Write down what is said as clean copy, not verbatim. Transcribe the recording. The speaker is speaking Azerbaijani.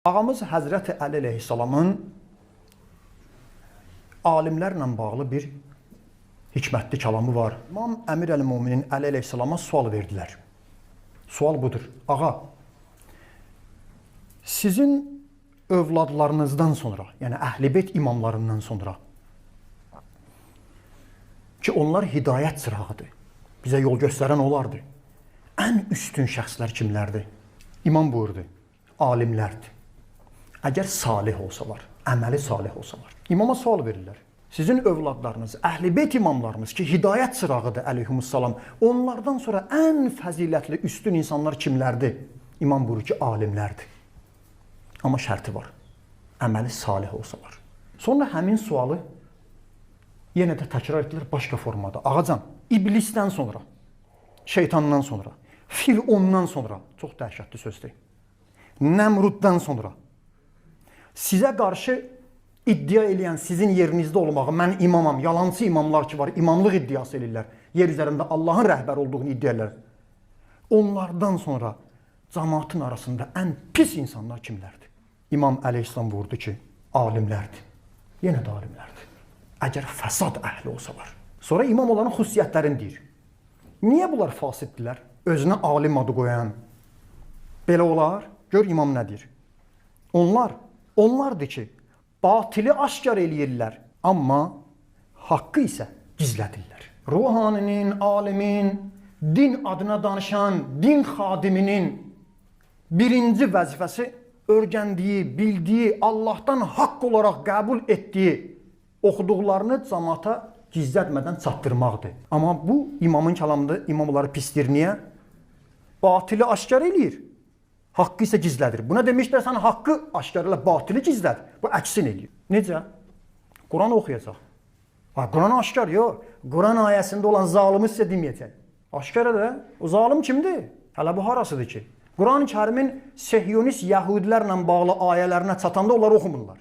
Ağamız Həzrəti Əli əleyhissalamın alimlərlə bağlı bir hikmətli kəlamı var. İmam Əmir Əl-Müminin Əli əleyhissalama sual verdilər. Sual budur. Ağa, sizin övladlarınızdan sonra, yəni Əhl-i-Beyt imamlarından sonra ki, onlar hidayət çırağıdır, bizə yol göstərən onlardır. Ən üstün şəxslər kimlərdir? İmam buyurdu, alimlərdir. Əgər salih olsalar, əməli salih olsalar. İmama sual verirlər. Sizin övladlarınız, Əhl-i-Beyt imamlarınız ki, hidayət çırağıdır əleyhissalam, onlardan sonra ən fəzilətli, üstün insanlar kimlərdir? İmam buyurur ki, alimlərdir. Amma şərti var, əməli salih olsalar. Sonra həmin sualı yenə də təkrar etdilər başqa formada. Ağacan, iblisdən sonra, şeytandan sonra, Firondan sonra, çox dəhşətli sözdür, Nəmruddan sonra, sizə qarşı iddia edən sizin yerinizdə olmağı, mən imamam, yalancı imamlar ki var, imamlıq iddiası edirlər, yer üzərində Allahın rəhbəri olduğunu iddia edirlər. Onlardan sonra cəmaatın arasında ən pis insanlar kimlərdir? İmam əleyhissalam buyurdu ki, alimlərdir. Yenə də alimlərdir. Əgər fəsad əhli olsalar. Sonra imam onların xüsusiyyətlərini deyir. Niyə bunlar fasiddirlər? Özünə alim adı qoyan. Belə olar. Gör imam nə deyir? Onlardır ki, batili aşkar eləyirlər, amma haqqı isə gizlədirlər. Ruhaninin, alimin, din adına danışan, din xadiminin birinci vəzifəsi öyrəndiyi, bildiyi, Allahdan haqq olaraq qəbul etdiyi oxuduqlarını cəmaata gizlətmədən çatdırmaqdır. Amma bu imamın kəlamında imamları pisdir. Niyə? Batili aşkar eləyir, haqqı isə gizlədir. Buna demişlər, sən haqqı aşkar elə, batili gizləd. Bu əksin eləyir. Necə? Quran oxuyacaq. Quran aşkar, yox. Quran ayəsində olan zalimi sizə deməyəcək. Aşkar elə, o zalim kimdir? Hələ bu harasıdır ki? Quran-ı Kərimin sehyonist yəhudilərlə bağlı ayələrinə çatanda onlar oxumurlar.